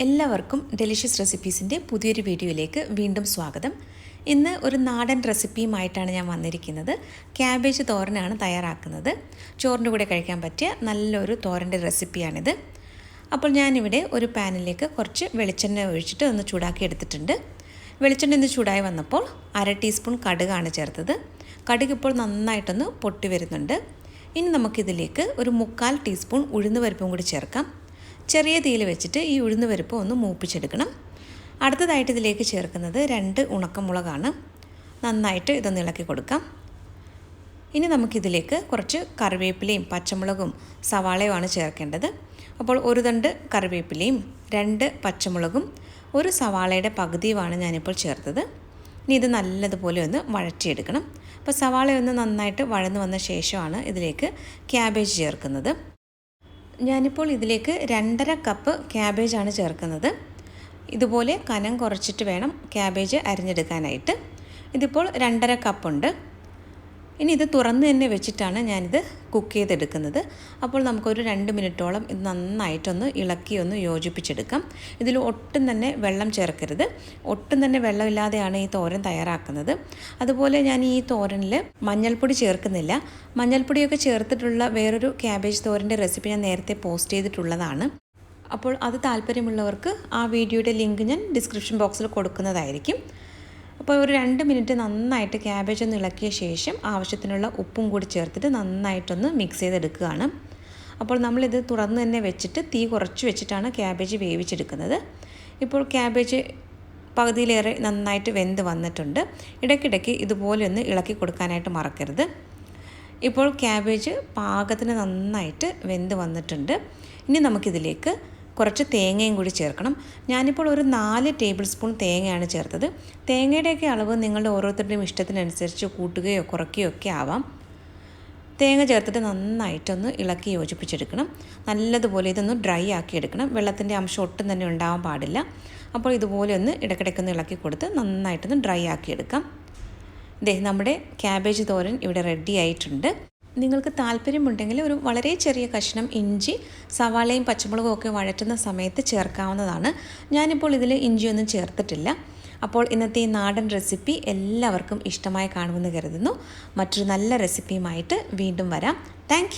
എല്ലാവർക്കും ഡെലിഷ്യസ് റെസിപ്പീസിൻ്റെ പുതിയൊരു വീഡിയോയിലേക്ക് വീണ്ടും സ്വാഗതം. ഇന്ന് ഒരു നാടൻ റെസിപ്പിയുമായിട്ടാണ് ഞാൻ വന്നിരിക്കുന്നത്. ക്യാബേജ് തോരനാണ് തയ്യാറാക്കുന്നത്. ചോറിൻ്റെ കൂടെ കഴിക്കാൻ പറ്റിയ നല്ലൊരു തോരൻ്റെ റെസിപ്പിയാണിത്. അപ്പോൾ ഞാനിവിടെ ഒരു പാനിലേക്ക് കുറച്ച് വെളിച്ചെണ്ണ ഒഴിച്ചിട്ട് ഒന്ന് ചൂടാക്കി എടുത്തിട്ടുണ്ട്. വെളിച്ചെണ്ണ ഒന്ന് ചൂടായി വന്നപ്പോൾ 1/2 ടീസ്പൂൺ കടുകാണ് ചേർത്തത്. കടുക് ഇപ്പോൾ നന്നായിട്ടൊന്ന് പൊട്ടി വരുന്നുണ്ട്. ഇനി നമുക്കിതിലേക്ക് ഒരു 1/4 ടീസ്പൂൺ ഉഴുന്നുപരിപ്പും കൂടി ചേർക്കാം. ചെറിയ തീയിൽ വെച്ചിട്ട് ഈ ഉഴുന്നുപരിപ്പ് ഒന്ന് മൂപ്പിച്ചെടുക്കണം. അടുത്തതായിട്ട് ഇതിലേക്ക് ചേർക്കുന്നത് 2 ഉണക്കമുളകാണ്. നന്നായിട്ട് ഇതൊന്ന് ഇളക്കി കൊടുക്കാം. ഇനി നമുക്കിതിലേക്ക് കുറച്ച് കറിവേപ്പിലയും പച്ചമുളകും സവാളയുമാണ് ചേർക്കേണ്ടത്. അപ്പോൾ ഒരു തണ്ട് കറിവേപ്പിലയും 2 പച്ചമുളകും 1 സവാളയുടെ പകുതിയുമാണ് ഞാനിപ്പോൾ ചേർത്തത്. ഇനി ഇത് നല്ലതുപോലെ ഒന്ന് വഴറ്റിയെടുക്കണം. അപ്പോൾ സവാളയൊന്ന് നന്നായിട്ട് വഴന്നു വന്ന ശേഷമാണ് ഇതിലേക്ക് ക്യാബേജ് ചേർക്കുന്നത്. ഞാനിപ്പോൾ ഇതിലേക്ക് 2.5 കപ്പ് ക്യാബേജാണ് ചേർക്കുന്നത്. ഇതുപോലെ കനം കുറച്ചിട്ട് വേണം ക്യാബേജ് അരിഞ്ഞെടുക്കാനായിട്ട്. ഇതിപ്പോൾ 2.5 കപ്പുണ്ട്. ഇനി ഇത് തുറന്ന് തന്നെ വെച്ചിട്ടാണ് ഞാനിത് കുക്ക് ചെയ്തെടുക്കുന്നത്. അപ്പോൾ നമുക്കൊരു 2 മിനിറ്റോളം ഇത് നന്നായിട്ടൊന്ന് ഇളക്കി ഒന്ന് യോജിപ്പിച്ചെടുക്കാം. ഇതിൽ ഒട്ടും തന്നെ വെള്ളം ചേർക്കരുത്. ഒട്ടും തന്നെ വെള്ളമില്ലാതെയാണ് ഈ തോരൻ തയ്യാറാക്കുന്നത്. അതുപോലെ ഞാൻ ഈ തോരനിൽ മഞ്ഞൾപ്പൊടി ചേർക്കുന്നില്ല. മഞ്ഞൾപ്പൊടിയൊക്കെ ചേർത്തിട്ടുള്ള വേറൊരു ക്യാബേജ് തോരൻ്റെ റെസിപ്പി ഞാൻ നേരത്തെ പോസ്റ്റ് ചെയ്തിട്ടുള്ളതാണ്. അപ്പോൾ അത് താല്പര്യമുള്ളവർക്ക് ആ വീഡിയോയുടെ ലിങ്ക് ഞാൻ ഡിസ്ക്രിപ്ഷൻ ബോക്സിൽ കൊടുക്കുന്നതായിരിക്കും. അപ്പോൾ ഒരു 2 മിനിറ്റ് നന്നായിട്ട് ക്യാബേജ് ഒന്ന് ഇളക്കിയ ശേഷം ആവശ്യത്തിനുള്ള ഉപ്പും കൂടി ചേർത്തിട്ട് നന്നായിട്ടൊന്ന് മിക്സ് ചെയ്തെടുക്കുകയാണ്. അപ്പോൾ നമ്മളിത് തുറന്ന് തന്നെ വെച്ചിട്ട് തീ കുറച്ച് വെച്ചിട്ടാണ് ക്യാബേജ് വേവിച്ചെടുക്കുന്നത്. ഇപ്പോൾ ക്യാബേജ് പകുതിയിലേറെ നന്നായിട്ട് വെന്ത് വന്നിട്ടുണ്ട്. ഇടയ്ക്കിടയ്ക്ക് ഇതുപോലെ ഒന്ന് ഇളക്കി കൊടുക്കാനായിട്ട് മറക്കരുത്. ഇപ്പോൾ ക്യാബേജ് പാകത്തിന് നന്നായിട്ട് വെന്ത് വന്നിട്ടുണ്ട്. ഇനി നമുക്കിതിലേക്ക് കുറച്ച് തേങ്ങയും കൂടി ചേർക്കണം. ഞാനിപ്പോൾ ഒരു 4 ടേബിൾ സ്പൂൺ തേങ്ങയാണ് ചേർത്തത്. തേങ്ങയുടെയൊക്കെ അളവ് നിങ്ങളുടെ ഓരോരുത്തരുടെയും ഇഷ്ടത്തിനനുസരിച്ച് കൂട്ടുകയോ കുറയ്ക്കുകയോ ഒക്കെ ആവാം. തേങ്ങ ചേർത്തിട്ട് നന്നായിട്ടൊന്ന് ഇളക്കി യോജിപ്പിച്ചെടുക്കണം. നല്ലതുപോലെ ഇതൊന്ന് ഡ്രൈ ആക്കി എടുക്കണം. വെള്ളത്തിൻ്റെ അംശം ഒട്ടും തന്നെ ഉണ്ടാവാൻ പാടില്ല. അപ്പോൾ ഇതുപോലെ ഒന്ന് ഇടയ്ക്കിടയ്ക്കൊന്ന് ഇളക്കി കൊടുത്ത് നന്നായിട്ടൊന്ന് ഡ്രൈ ആക്കിയെടുക്കാം. നമ്മുടെ ക്യാബേജ് തോരൻ ഇവിടെ റെഡി ആയിട്ടുണ്ട്. നിങ്ങൾക്ക് താല്പര്യമുണ്ടെങ്കിൽ ഒരു വളരെ ചെറിയ കഷ്ണം ഇഞ്ചി സവാളയും പച്ചമുളകും ഒക്കെ വഴറ്റുന്ന സമയത്ത് ചേർക്കാവുന്നതാണ്. ഞാനിപ്പോൾ ഇതിൽ ഇഞ്ചിയൊന്നും ചേർത്തിട്ടില്ല. അപ്പോൾ ഇന്നത്തെ ഈ നാടൻ റെസിപ്പി എല്ലാവർക്കും ഇഷ്ടമായി കാണുമെന്ന് കരുതുന്നു. മറ്റൊരു നല്ല റെസിപ്പിയുമായിട്ട് വീണ്ടും വരാം. താങ്ക്